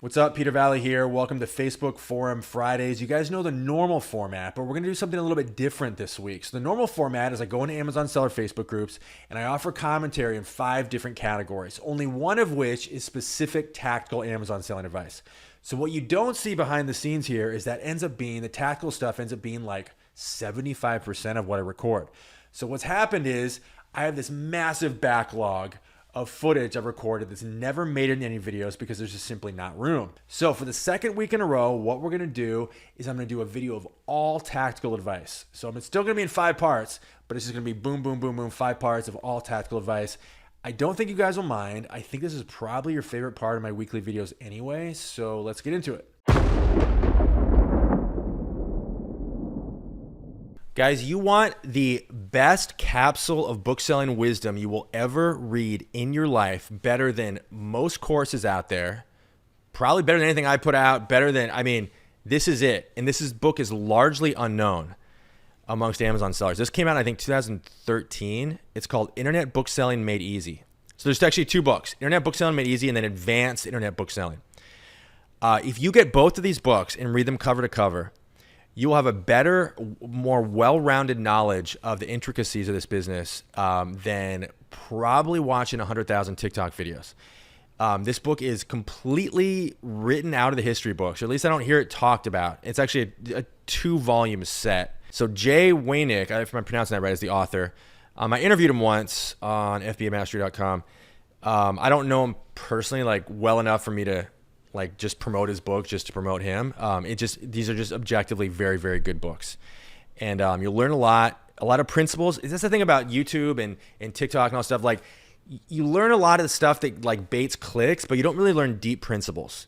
What's up? Peter Valley here. Welcome to Facebook Forum Fridays. You guys know the normal format, but we're going to do something a little bit different this week. So the normal format is I go into Amazon seller Facebook groups and I offer commentary in 5 different categories, only one of which is specific tactical Amazon selling advice. So what you don't see behind the scenes here is that the tactical stuff ends up being like 75% of what I record. So what's happened is I have this massive backlog of footage I've recorded that's never made it in any videos because there's just simply not room. So for the second week in a row, what we're gonna do is I'm gonna do a video of all tactical advice. So it's still gonna be in 5 parts, but it's just gonna be boom, boom, boom, boom, 5 parts of all tactical advice. I don't think you guys will mind. I think this is probably your favorite part of my weekly videos anyway, so let's get into it. Guys, you want the best capsule of book selling wisdom you will ever read in your life, better than most courses out there, probably better than anything I put out, this is it. And this book is largely unknown amongst Amazon sellers. This came out, I think, 2013. It's called Internet Book Selling Made Easy. So there's actually 2 books, Internet Book Selling Made Easy and then Advanced Internet Book Selling. If you get both of these books and read them cover to cover, you will have a better, more well-rounded knowledge of the intricacies of this business than probably watching 100,000 TikTok videos. This book is completely written out of the history books, or at least I don't hear it talked about. It's actually a 2-volume set. So Jay Waynick, if I'm pronouncing that right, is the author. I interviewed him once on FBAmastery.com. I don't know him personally well enough for me to just promote his book just to promote him. These are just objectively very, very good books. And you'll learn a lot of principles. That's the thing about YouTube and TikTok and all stuff. You learn a lot of the stuff that baits clicks, but you don't really learn deep principles.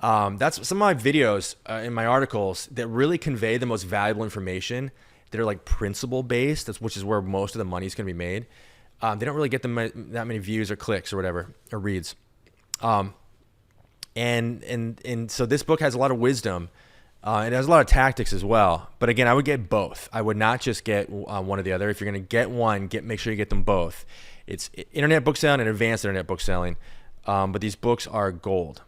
That's some of my videos in my articles that really convey the most valuable information that are principle based, which is where most of the money is going to be made. They don't really get that many views or clicks or whatever, or reads. And so this book has a lot of wisdom. It has a lot of tactics as well. But again, I would get both. I would not just get one or the other. If you're going to get one, make sure you get them both. It's Internet Book Selling and Advanced Internet Book Selling. But these books are gold.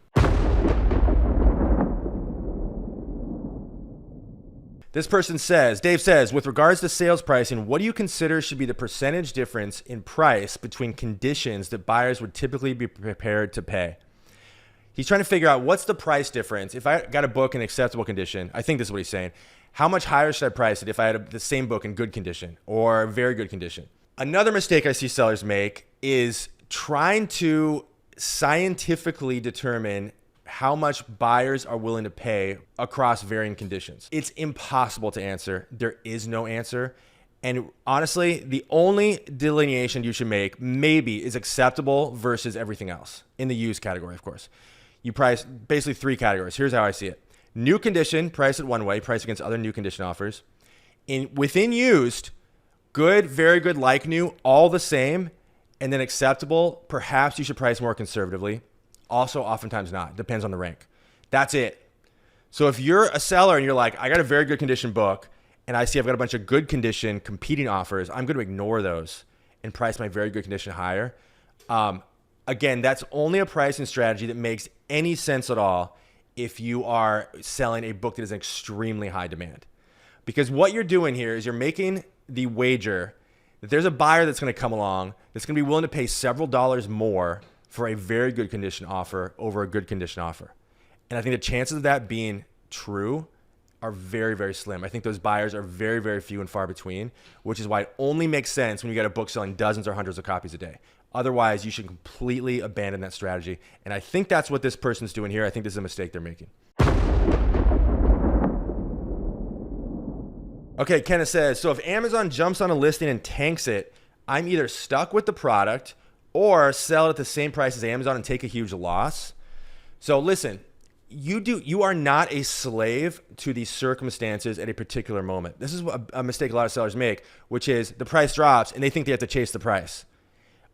This person says, Dave says, with regards to sales pricing, what do you consider should be the percentage difference in price between conditions that buyers would typically be prepared to pay? He's trying to figure out what's the price difference. If I got a book in acceptable condition, I think this is what he's saying. How much higher should I price it if I had the same book in good condition or very good condition? Another mistake I see sellers make is trying to scientifically determine how much buyers are willing to pay across varying conditions. It's impossible to answer. There is no answer. And honestly, the only delineation you should make maybe is acceptable versus everything else in the used category, of course. You price basically 3 categories. Here's how I see it. New condition, price it one way, price against other new condition offers. Within used, good, very good, like new, all the same. And then acceptable, perhaps you should price more conservatively. Also, oftentimes not. Depends on the rank. That's it. So if you're a seller and you're like, I got a very good condition book, and I see I've got a bunch of good condition competing offers, I'm going to ignore those and price my very good condition higher. Again, that's only a pricing strategy that makes any sense at all if you are selling a book that is in extremely high demand. Because what you're doing here is you're making the wager that there's a buyer that's going to come along that's going to be willing to pay several dollars more for a very good condition offer over a good condition offer. And I think the chances of that being true are very, very slim. I think those buyers are very, very few and far between, which is why it only makes sense when you get a book selling dozens or hundreds of copies a day. Otherwise, you should completely abandon that strategy. And I think that's what this person's doing here. I think this is a mistake they're making. Okay, Kenneth says, so if Amazon jumps on a listing and tanks it, I'm either stuck with the product or sell it at the same price as Amazon and take a huge loss. So listen, you are not a slave to the circumstances at a particular moment. This is a mistake a lot of sellers make, which is the price drops and they think they have to chase the price.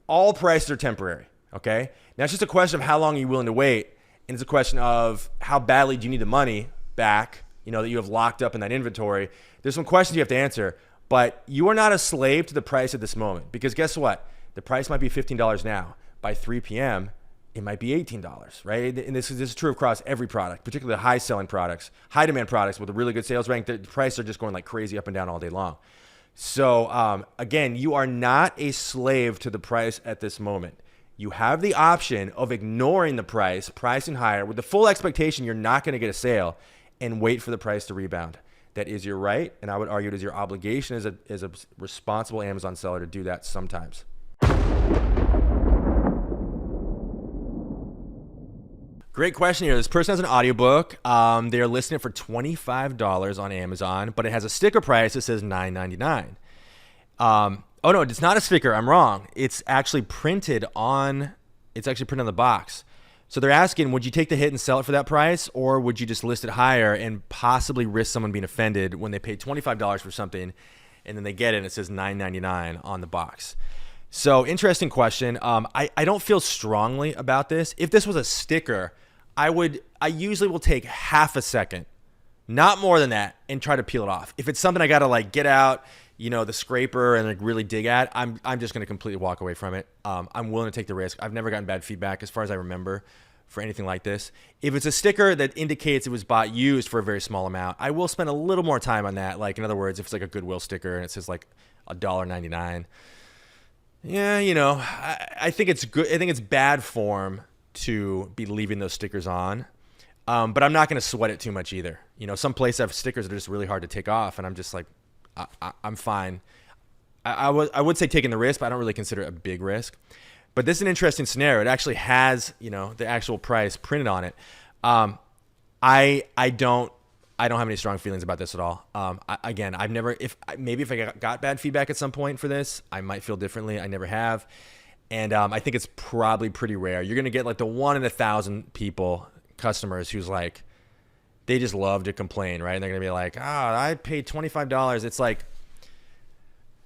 All prices are temporary, okay? Now it's just a question of how long are you willing to wait, and it's a question of how badly do you need the money back, that you have locked up in that inventory. There's some questions you have to answer, but you are not a slave to the price at this moment, because guess what? The price might be $15 now. By 3 p.m., it might be $18, right? And this is true across every product, particularly high selling products, high demand products with a really good sales rank. The prices are just going like crazy up and down all day long. So again, you are not a slave to the price at this moment. You have the option of ignoring the price, pricing higher with the full expectation you're not going to get a sale, and wait for the price to rebound. That is your right, and I would argue it is your obligation as a responsible Amazon seller to do that sometimes. Great question here. This person has an audiobook. They are listing it for $25 on Amazon, but it has a sticker price that says $9.99. Oh no, it's not a sticker. I'm wrong. It's actually printed on the box. So they're asking, would you take the hit and sell it for that price, or would you just list it higher and possibly risk someone being offended when they pay $25 for something and then they get it and it says $9.99 on the box? So interesting question. I don't feel strongly about this. If this was a sticker, I usually will take half a second, not more than that, and try to peel it off. If it's something I got to like get out, the scraper and like really dig at, I'm just going to completely walk away from it. I'm willing to take the risk. I've never gotten bad feedback as far as I remember for anything like this. If it's a sticker that indicates it was bought used for a very small amount, I will spend a little more time on that. Like in other words, if it's like a Goodwill sticker and it says like $1.99, yeah, I think it's good. I think it's bad form to be leaving those stickers on. But I'm not going to sweat it too much either. Some places have stickers that are just really hard to take off, and I'm just like, I'm fine. I would say taking the risk, but I don't really consider it a big risk. But this is an interesting scenario. It actually has, the actual price printed on it. I don't have any strong feelings about this at all. I've never, if I got bad feedback at some point for this, I might feel differently. I never have. And I think it's probably pretty rare. You're going to get like the 1 in 1,000 customers who's like, they just love to complain, right? And they're going to be like, I paid $25. It's like,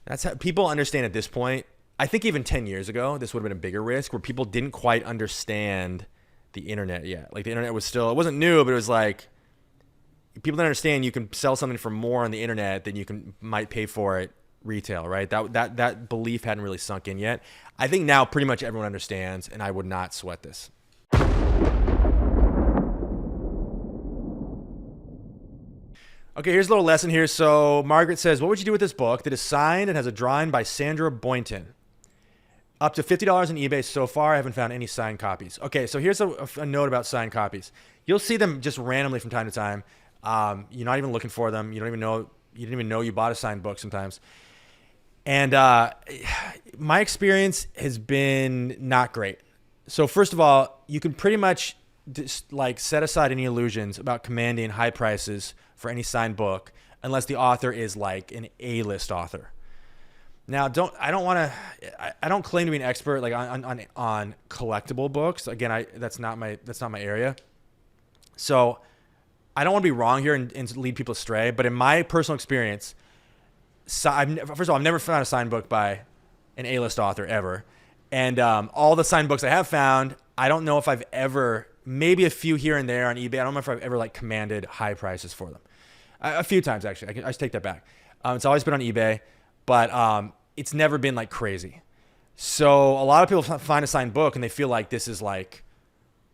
that's how people understand at this point. I think even 10 years ago, this would have been a bigger risk where people didn't quite understand the internet yet. Like the internet was still, it wasn't new, but it was like, people don't understand you can sell something for more on the internet than you might pay for it retail, right? That belief hadn't really sunk in yet. I think now pretty much everyone understands, and I would not sweat this. Okay, here's a little lesson here. So Margaret says, what would you do with this book that is signed and has a drawing by Sandra Boynton? Up to $50 on eBay so far. I haven't found any signed copies. Okay, so here's a note about signed copies. You'll see them just randomly from time to time. You're not even looking for them. You didn't even know you bought a signed book sometimes. And my experience has been not great. So first of all, you can pretty much just like set aside any illusions about commanding high prices for any signed book unless the author is like an A-list author. Now, I don't claim to be an expert like on collectible books. Again, that's not my area. So I don't want to be wrong here and lead people astray, but in my personal experience, first of all, I've never found a signed book by an A-list author ever. And all the signed books I have found, I don't know if I've ever, maybe a few here and there on eBay, I don't know if I've ever like commanded high prices for them. A few times, actually. I just take that back. It's always been on eBay, but it's never been like crazy. So a lot of people find a signed book and they feel like this is like,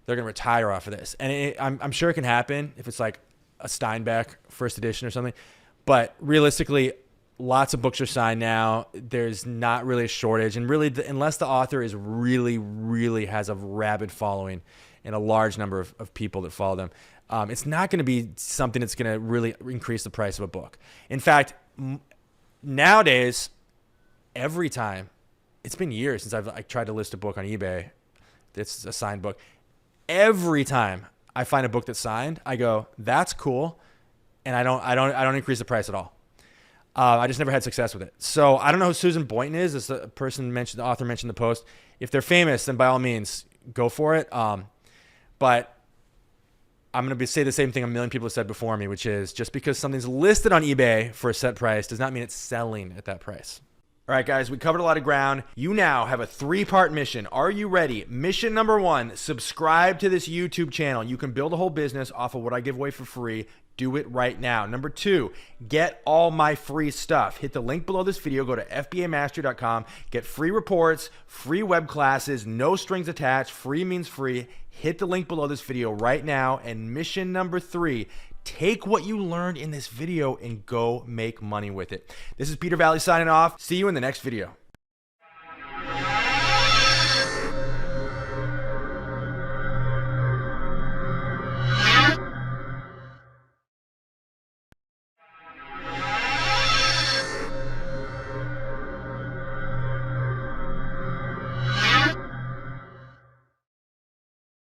they're going to retire off of this. And I'm sure it can happen if it's like a Steinbeck first edition or something. But realistically, lots of books are signed now. There's not really a shortage. And really, unless the author is really, really has a rabid following and a large number of people that follow them, it's not going to be something that's going to really increase the price of a book. In fact, nowadays, every time, it's been years since I've tried to list a book on eBay that's a signed book. Every time I find a book that's signed, I go, that's cool, and I don't increase the price at all. I just never had success with it. So I don't know who Susan Boynton is. As the author mentioned in the post. If they're famous, then by all means, go for it. But I'm going to say the same thing a million people have said before me, which is just because something's listed on eBay for a set price does not mean it's selling at that price. All right, guys, we covered a lot of ground. You now have a 3-part mission. Are you ready? Mission number 1, subscribe to this YouTube channel. You can build a whole business off of what I give away for free Do it right now. Number 2, get all my free stuff. Hit the link below this video. Go to fbamastery.com. Get free reports, free web classes, no strings attached. Free means free. Hit the link below this video right now. And mission number 3, take what you learned in this video and go make money with it. This is Peter Valley signing off. See you in the next video.